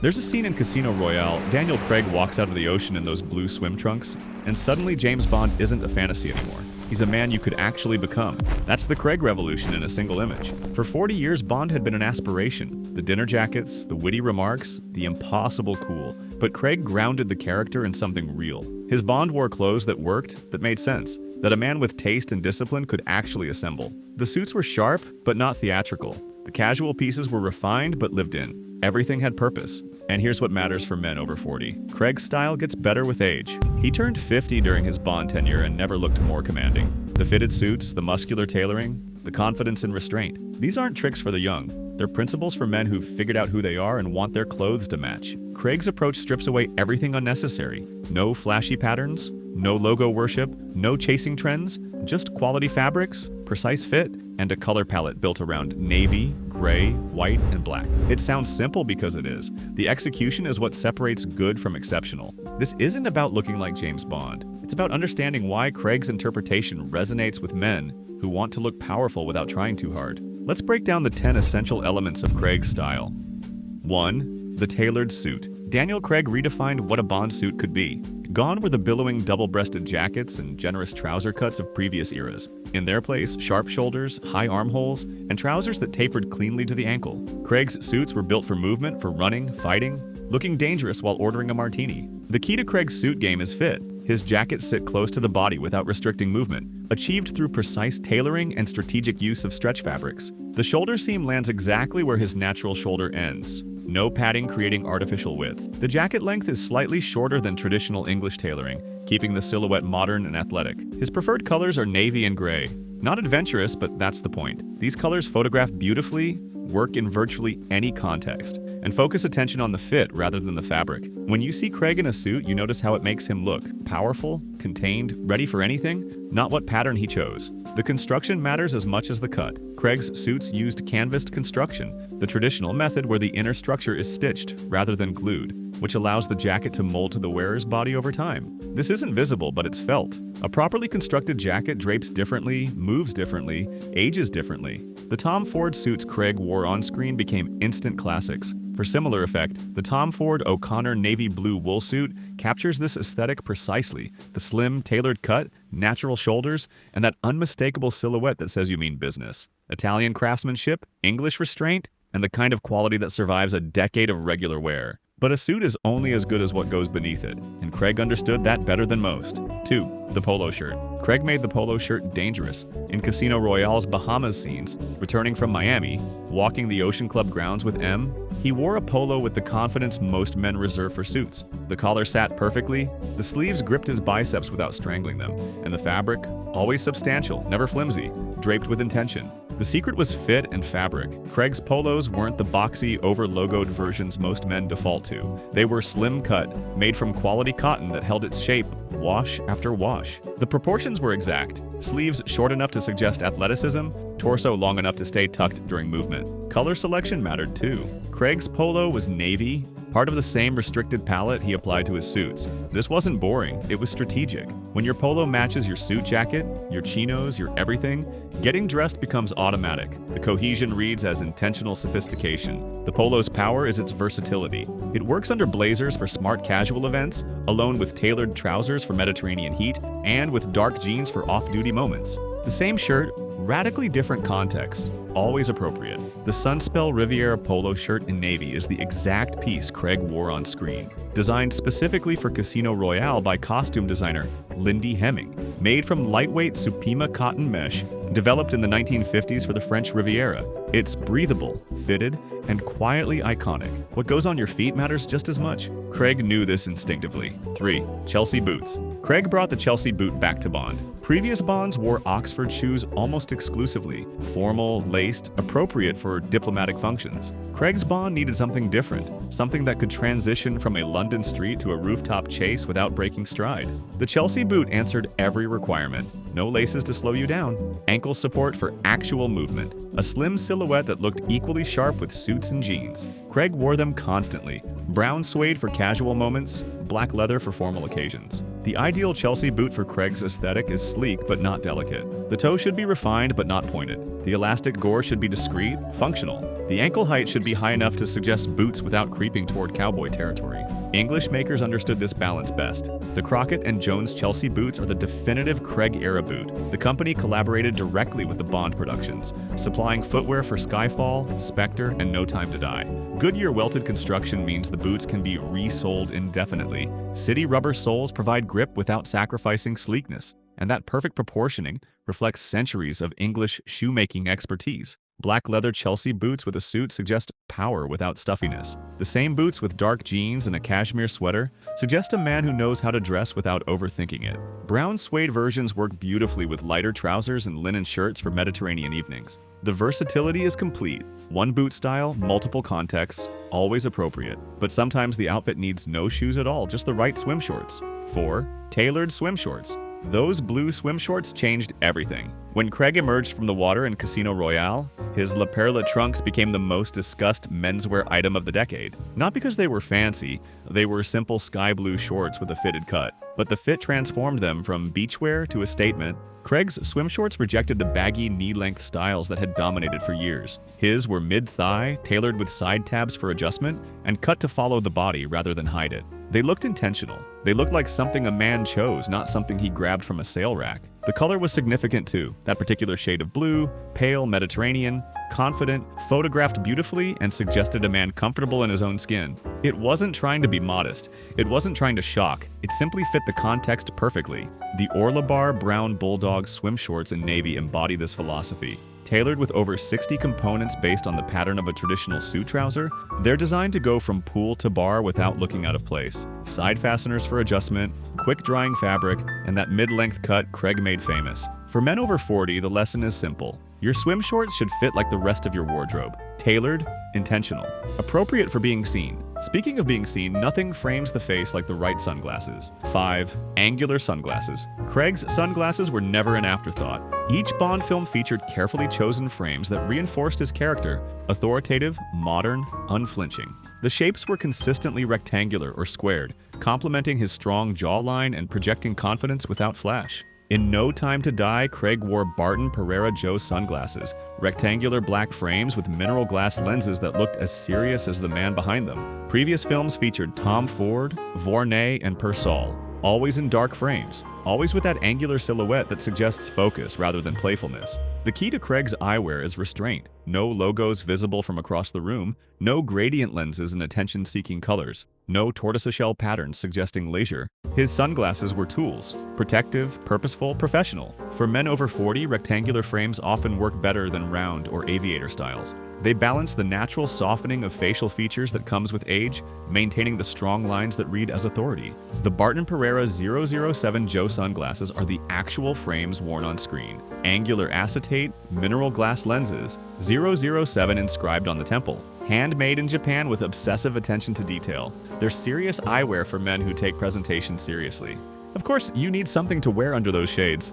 There's a scene in Casino Royale. Daniel Craig walks out of the ocean in those blue swim trunks, and suddenly James Bond isn't a fantasy anymore. He's a man you could actually become. That's the Craig revolution in a single image. For 40 years, Bond had been an aspiration. The dinner jackets, the witty remarks, the impossible cool. But Craig grounded the character in something real. His Bond wore clothes that worked, that made sense, that a man with taste and discipline could actually assemble. The suits were sharp, but not theatrical. The casual pieces were refined, but lived in. Everything had purpose. And here's what matters for men over 40. Craig's style gets better with age. He turned 50 during his Bond tenure and never looked more commanding. The fitted suits, the muscular tailoring, the confidence and restraint. These aren't tricks for the young. They're principles for men who've figured out who they are and want their clothes to match. Craig's approach strips away everything unnecessary. No flashy patterns, no logo worship, no chasing trends, just quality fabrics, precise fit, and a color palette built around navy, gray, white, and black. It sounds simple because it is. The execution is what separates good from exceptional. This isn't about looking like James Bond. It's about understanding why Craig's interpretation resonates with men who want to look powerful without trying too hard. Let's break down the 10 essential elements of Craig's style. 1. The tailored suit. Daniel Craig redefined what a Bond suit could be. Gone were the billowing double-breasted jackets and generous trouser cuts of previous eras. In their place, sharp shoulders, high armholes, and trousers that tapered cleanly to the ankle. Craig's suits were built for movement, for running, fighting, looking dangerous while ordering a martini. The key to Craig's suit game is fit. His jackets sit close to the body without restricting movement, achieved through precise tailoring and strategic use of stretch fabrics. The shoulder seam lands exactly where his natural shoulder ends. No padding creating artificial width. The jacket length is slightly shorter than traditional English tailoring, keeping the silhouette modern and athletic. His preferred colors are navy and gray. Not adventurous, but that's the point. These colors photograph beautifully, work in virtually any context, and focus attention on the fit rather than the fabric. When you see Craig in a suit, you notice how it makes him look powerful, contained, ready for anything, not what pattern he chose. The construction matters as much as the cut. Craig's suits used canvased construction, the traditional method where the inner structure is stitched rather than glued, which allows the jacket to mold to the wearer's body over time. This isn't visible, but it's felt. A properly constructed jacket drapes differently, moves differently, ages differently. The Tom Ford suits Craig wore on screen became instant classics. For similar effect, the Tom Ford O'Connor navy blue wool suit captures this aesthetic precisely. The slim, tailored cut, natural shoulders, and that unmistakable silhouette that says you mean business. Italian craftsmanship, English restraint, and the kind of quality that survives a decade of regular wear. But a suit is only as good as what goes beneath it, and Craig understood that better than most. 2. The Polo Shirt. Craig made the Polo Shirt dangerous. In Casino Royale's Bahamas scenes, returning from Miami, walking the Ocean Club grounds with M, he wore a polo with the confidence most men reserve for suits. The collar sat perfectly, the sleeves gripped his biceps without strangling them, and the fabric, always substantial, never flimsy, draped with intention. The secret was fit and fabric. Craig's polos weren't the boxy, over-logoed versions most men default to. They were slim cut, made from quality cotton that held its shape wash after wash. The proportions were exact. Sleeves short enough to suggest athleticism, torso long enough to stay tucked during movement. Color selection mattered too. Craig's polo was navy, part of the same restricted palette he applied to his suits. This wasn't boring, it was strategic. When your polo matches your suit jacket, your chinos, your everything, getting dressed becomes automatic. The cohesion reads as intentional sophistication. The polo's power is its versatility. It works under blazers for smart casual events, alone with tailored trousers for Mediterranean heat, and with dark jeans for off-duty moments. The same shirt, radically different contexts, always appropriate. The Sunspell Riviera polo shirt in navy is the exact piece Craig wore on screen. Designed specifically for Casino Royale by costume designer Lindy Hemming. Made from lightweight Supima cotton mesh, developed in the 1950s for the French Riviera. It's breathable, fitted, and quietly iconic. What goes on your feet matters just as much. Craig knew this instinctively. 3. Chelsea boots. Craig brought the Chelsea boot back to Bond. Previous Bonds wore Oxford shoes almost exclusively, formal, laced, appropriate for diplomatic functions. Craig's Bond needed something different, something that could transition from a London street to a rooftop chase without breaking stride. The Chelsea boot answered every requirement. No laces to slow you down, ankle support for actual movement, a slim silhouette that looked equally sharp with suits and jeans. Craig wore them constantly. Brown suede for casual moments, black leather for formal occasions. The ideal Chelsea boot for Craig's aesthetic is sleek but not delicate. The toe should be refined but not pointed. The elastic gore should be discreet, functional. The ankle height should be high enough to suggest boots without creeping toward cowboy territory. English makers understood this balance best. The Crockett and Jones Chelsea boots are the definitive Craig-era boot. The company collaborated directly with the Bond Productions, supplying footwear for Skyfall, Spectre, and No Time to Die. Goodyear welted construction means the boots can be resoled indefinitely. City rubber soles provide grip without sacrificing sleekness, and that perfect proportioning reflects centuries of English shoemaking expertise. Black leather Chelsea boots with a suit suggest power without stuffiness. The same boots with dark jeans and a cashmere sweater suggest a man who knows how to dress without overthinking it. Brown suede versions work beautifully with lighter trousers and linen shirts for Mediterranean evenings. The versatility is complete. One boot style, multiple contexts, always appropriate. But sometimes the outfit needs no shoes at all, just the right swim shorts. 4. Tailored swim shorts. Those blue swim shorts changed everything. When Craig emerged from the water in Casino Royale, his La Perla trunks became the most discussed menswear item of the decade. Not because they were fancy, they were simple sky blue shorts with a fitted cut. But the fit transformed them from beachwear to a statement. Craig's swim shorts rejected the baggy knee-length styles that had dominated for years. His were mid-thigh, tailored with side tabs for adjustment, and cut to follow the body rather than hide it. They looked intentional. They looked like something a man chose, not something he grabbed from a sale rack. The color was significant too, that particular shade of blue, pale Mediterranean, confident, photographed beautifully, and suggested a man comfortable in his own skin. It wasn't trying to be modest. It wasn't trying to shock. It simply fit the context perfectly. The Orla Bar brown bulldog swim shorts in navy embody this philosophy. Tailored with over 60 components based on the pattern of a traditional suit trouser, they're designed to go from pool to bar without looking out of place. Side fasteners for adjustment, quick-drying fabric, and that mid-length cut Craig made famous. For men over 40, the lesson is simple. Your swim shorts should fit like the rest of your wardrobe. Tailored, intentional, appropriate for being seen. Speaking of being seen, nothing frames the face like the right sunglasses. 5. Angular sunglasses. Craig's sunglasses were never an afterthought. Each Bond film featured carefully chosen frames that reinforced his character, authoritative, modern, unflinching. The shapes were consistently rectangular or squared, complementing his strong jawline and projecting confidence without flash. In No Time to Die, Craig wore Barton Pereira Joe sunglasses, rectangular black frames with mineral glass lenses that looked as serious as the man behind them. Previous films featured Tom Ford, Vornay, and Purcell, always in dark frames, always with that angular silhouette that suggests focus rather than playfulness. The key to Craig's eyewear is restraint. No logos visible from across the room, no gradient lenses in attention-seeking colors, no tortoiseshell patterns suggesting leisure. His sunglasses were tools, protective, purposeful, professional. For men over 40, rectangular frames often work better than round or aviator styles. They balance the natural softening of facial features that comes with age, maintaining the strong lines that read as authority. The Barton Pereira 007 Joe sunglasses are the actual frames worn on screen. Angular acetate, mineral glass lenses, 007 inscribed on the temple. Handmade in Japan with obsessive attention to detail. They're serious eyewear for men who take presentation seriously. Of course, you need something to wear under those shades.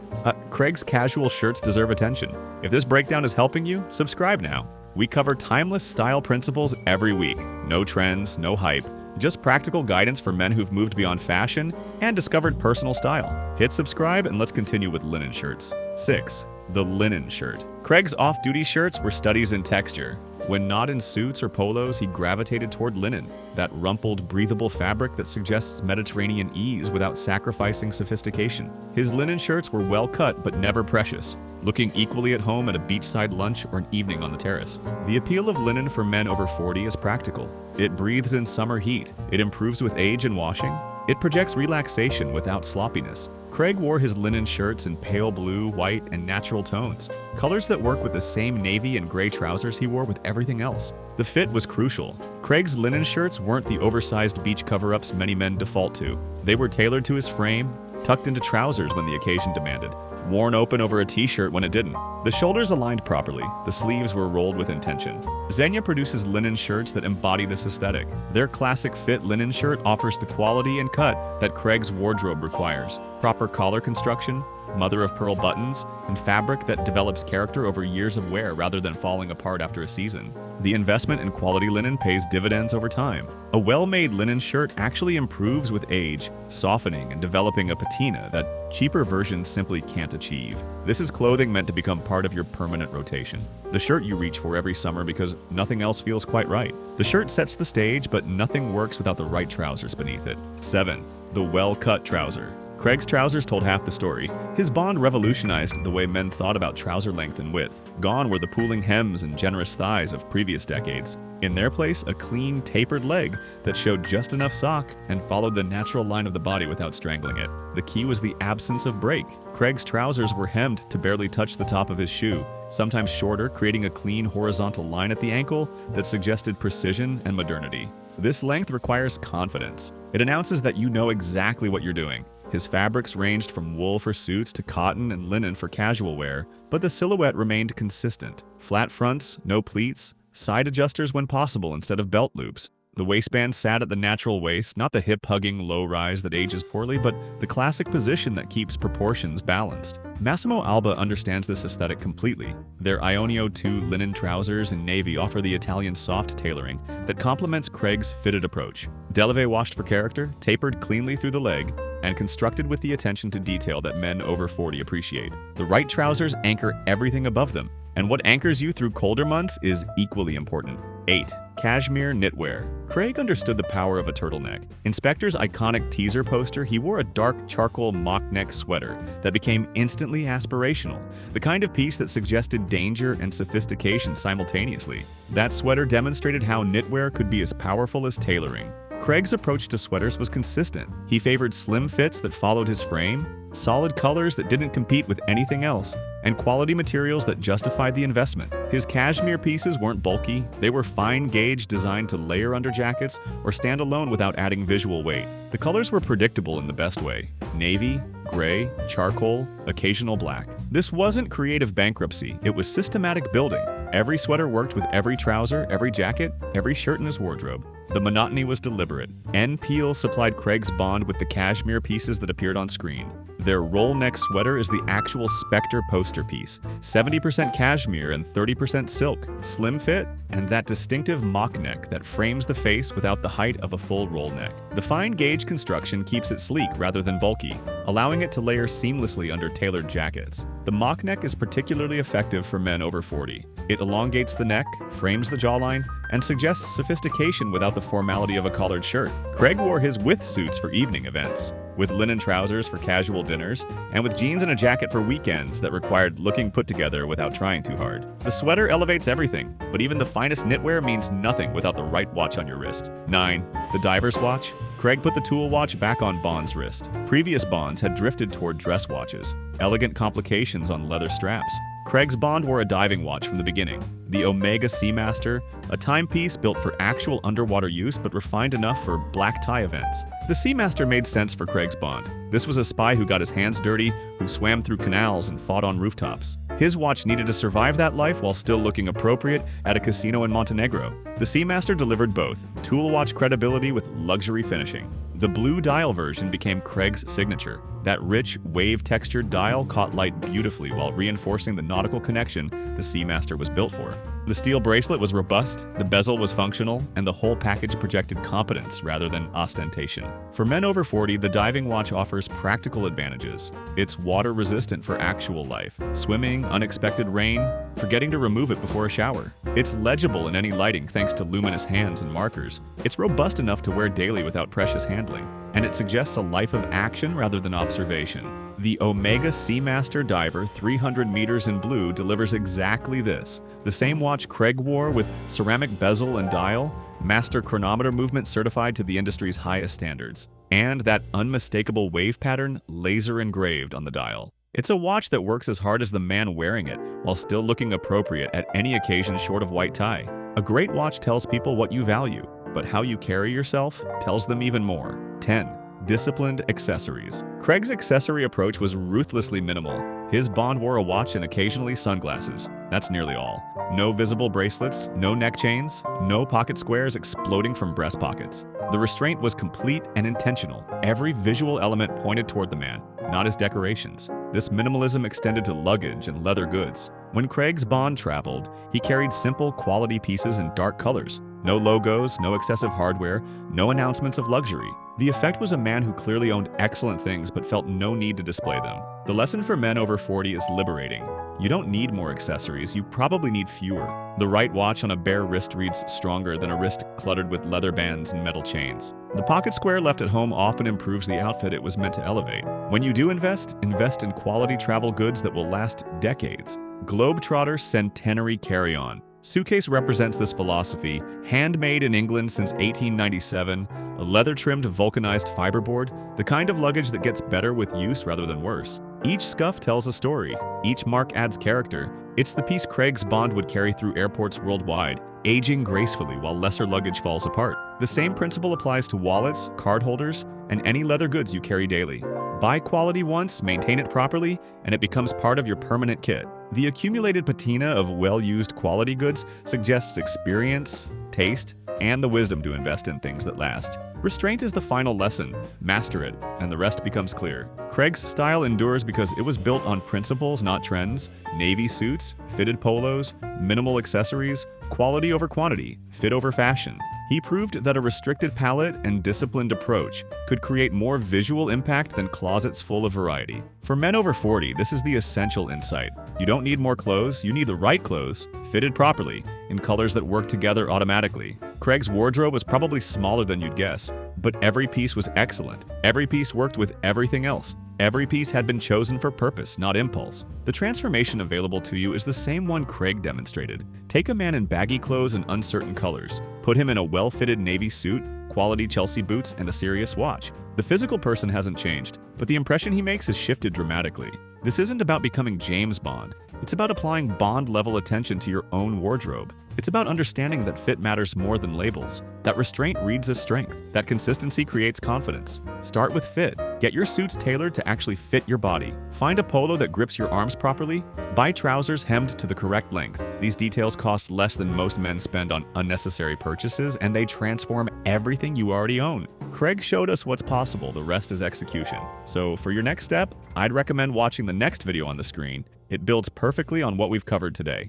Craig's casual shirts deserve attention. If this breakdown is helping you, subscribe now. We cover timeless style principles every week. No trends, no hype, just practical guidance for men who've moved beyond fashion and discovered personal style. Hit subscribe and let's continue with linen shirts. 6. The linen shirt. Craig's off-duty shirts were studies in texture. When not in suits or polos, he gravitated toward linen, that rumpled, breathable fabric that suggests Mediterranean ease without sacrificing sophistication. His linen shirts were well cut but never precious, looking equally at home at a beachside lunch or an evening on the terrace. The appeal of linen for men over 40 is practical. It breathes in summer heat. It improves with age and washing. It projects relaxation without sloppiness. Craig wore his linen shirts in pale blue, white, and natural tones, colors that work with the same navy and gray trousers he wore with everything else. The fit was crucial. Craig's linen shirts weren't the oversized beach cover-ups many men default to. They were tailored to his frame, tucked into trousers when the occasion demanded, worn open over a t-shirt when it didn't. The shoulders aligned properly, the sleeves were rolled with intention. Zegna produces linen shirts that embody this aesthetic. Their classic fit linen shirt offers the quality and cut that Craig's wardrobe requires. Proper collar construction, mother-of-pearl buttons, and fabric that develops character over years of wear rather than falling apart after a season. The investment in quality linen pays dividends over time. A well-made linen shirt actually improves with age, softening and developing a patina that cheaper versions simply can't achieve. This is clothing meant to become part of your permanent rotation. The shirt you reach for every summer because nothing else feels quite right. The shirt sets the stage, but nothing works without the right trousers beneath it. 7. The Well-Cut Trouser. Craig's trousers told half the story. His bond revolutionized the way men thought about trouser length and width. Gone were the pooling hems and generous thighs of previous decades. In their place, a clean, tapered leg that showed just enough sock and followed the natural line of the body without strangling it. The key was the absence of break. Craig's trousers were hemmed to barely touch the top of his shoe, sometimes shorter, creating a clean horizontal line at the ankle that suggested precision and modernity. This length requires confidence. It announces that you know exactly what you're doing. His fabrics ranged from wool for suits to cotton and linen for casual wear, but the silhouette remained consistent. Flat fronts, no pleats, side adjusters when possible instead of belt loops. The waistband sat at the natural waist, not the hip-hugging low rise that ages poorly, but the classic position that keeps proportions balanced. Massimo Alba understands this aesthetic completely. Their Ionio 2 linen trousers in navy offer the Italian soft tailoring that complements Craig's fitted approach. Delevé washed for character, tapered cleanly through the leg, and constructed with the attention to detail that men over 40 appreciate. The right trousers anchor everything above them, and what anchors you through colder months is equally important. 8. Cashmere Knitwear. Craig understood the power of a turtleneck. In Spectre's iconic teaser poster, he wore a dark charcoal mock-neck sweater that became instantly aspirational, the kind of piece that suggested danger and sophistication simultaneously. That sweater demonstrated how knitwear could be as powerful as tailoring. Craig's approach to sweaters was consistent. He favored slim fits that followed his frame, solid colors that didn't compete with anything else, and quality materials that justified the investment. His cashmere pieces weren't bulky, they were fine gauge designed to layer under jackets or stand alone without adding visual weight. The colors were predictable in the best way: navy, gray, charcoal, occasional black. This wasn't creative bankruptcy, it was systematic building. Every sweater worked with every trouser, every jacket, every shirt in his wardrobe. The monotony was deliberate. N. Peel supplied Craig's bond with the cashmere pieces that appeared on screen. Their roll neck sweater is the actual Spectre poster piece. 70% cashmere and 30% silk, slim fit, and that distinctive mock neck that frames the face without the height of a full roll neck. The fine gauge construction keeps it sleek rather than bulky, allowing it to layer seamlessly under tailored jackets. The mock neck is particularly effective for men over 40. It elongates the neck, frames the jawline, and suggests sophistication without the formality of a collared shirt. Craig wore his with suits for evening events, with linen trousers for casual dinners, and with jeans and a jacket for weekends that required looking put together without trying too hard. The sweater elevates everything, but even the finest knitwear means nothing without the right watch on your wrist. 9. The Diver's Watch. Craig put the tool watch back on Bond's wrist. Previous Bonds had drifted toward dress watches, elegant complications on leather straps. Craig's Bond wore a diving watch from the beginning. The Omega Seamaster, a timepiece built for actual underwater use but refined enough for black tie events. The Seamaster made sense for Craig's Bond. This was a spy who got his hands dirty, who swam through canals and fought on rooftops. His watch needed to survive that life while still looking appropriate at a casino in Montenegro. The Seamaster delivered both, tool watch credibility with luxury finishing. The blue dial version became Craig's signature. That rich, wave-textured dial caught light beautifully while reinforcing the nautical connection the Seamaster was built for. The steel bracelet was robust, the bezel was functional, and the whole package projected competence rather than ostentation. For men over 40, the diving watch offers practical advantages. It's water-resistant for actual life, swimming, unexpected rain, forgetting to remove it before a shower. It's legible in any lighting thanks to luminous hands and markers. It's robust enough to wear daily without precious handling, and it suggests a life of action rather than observation. The Omega Seamaster Diver 300 meters in blue delivers exactly this. The same watch Craig wore with ceramic bezel and dial, master chronometer movement certified to the industry's highest standards, and that unmistakable wave pattern laser engraved on the dial. It's a watch that works as hard as the man wearing it while still looking appropriate at any occasion short of white tie. A great watch tells people what you value, but how you carry yourself tells them even more. 10. Disciplined accessories. Craig's accessory approach was ruthlessly minimal. His Bond wore a watch and occasionally sunglasses. That's nearly all. No visible bracelets, no neck chains, no pocket squares exploding from breast pockets. The restraint was complete and intentional. Every visual element pointed toward the man. not as decorations. This minimalism extended to luggage and leather goods. When Craig's Bond traveled, he carried simple, quality pieces in dark colors. No logos, no excessive hardware, no announcements of luxury. The effect was a man who clearly owned excellent things but felt no need to display them. The lesson for men over 40 is liberating. You don't need more accessories, you probably need fewer. The right watch on a bare wrist reads stronger than a wrist cluttered with leather bands and metal chains. The pocket square left at home often improves the outfit it was meant to elevate. When you do invest in quality travel goods that will last decades. Globetrotter Centenary Carry-On. Suitcase represents this philosophy, handmade in England since 1897, a leather-trimmed vulcanized fiberboard, the kind of luggage that gets better with use rather than worse. Each scuff tells a story, each mark adds character. It's the piece Craig's Bond would carry through airports worldwide, aging gracefully while lesser luggage falls apart. The same principle applies to wallets, card holders, and any leather goods you carry daily. Buy quality once, maintain it properly, and it becomes part of your permanent kit. The accumulated patina of well-used quality goods suggests experience, taste, and the wisdom to invest in things that last. Restraint is the final lesson. Master it, and the rest becomes clear. Craig's style endures because it was built on principles, not trends. Navy suits, fitted polos, minimal accessories, quality over quantity, fit over fashion. He proved that a restricted palette and disciplined approach could create more visual impact than closets full of variety. For men over 40, this is the essential insight. You don't need more clothes, you need the right clothes, fitted properly, in colors that work together automatically. Craig's wardrobe was probably smaller than you'd guess, but every piece was excellent. Every piece worked with everything else. Every piece had been chosen for purpose, not impulse. The transformation available to you is the same one Craig demonstrated. Take a man in baggy clothes and uncertain colors. Put him in a well-fitted navy suit, quality Chelsea boots, and a serious watch. The physical person hasn't changed, but the impression he makes has shifted dramatically. This isn't about becoming James Bond. It's about applying Bond-level attention to your own wardrobe. It's about understanding that fit matters more than labels, that restraint reads as strength, that consistency creates confidence. Start with fit. Get your suits tailored to actually fit your body. Find a polo that grips your arms properly. Buy trousers hemmed to the correct length. These details cost less than most men spend on unnecessary purchases, and they transform everything you already own. Craig showed us what's possible, the rest is execution. So for your next step, I'd recommend watching the next video on the screen. It builds perfectly on what we've covered today.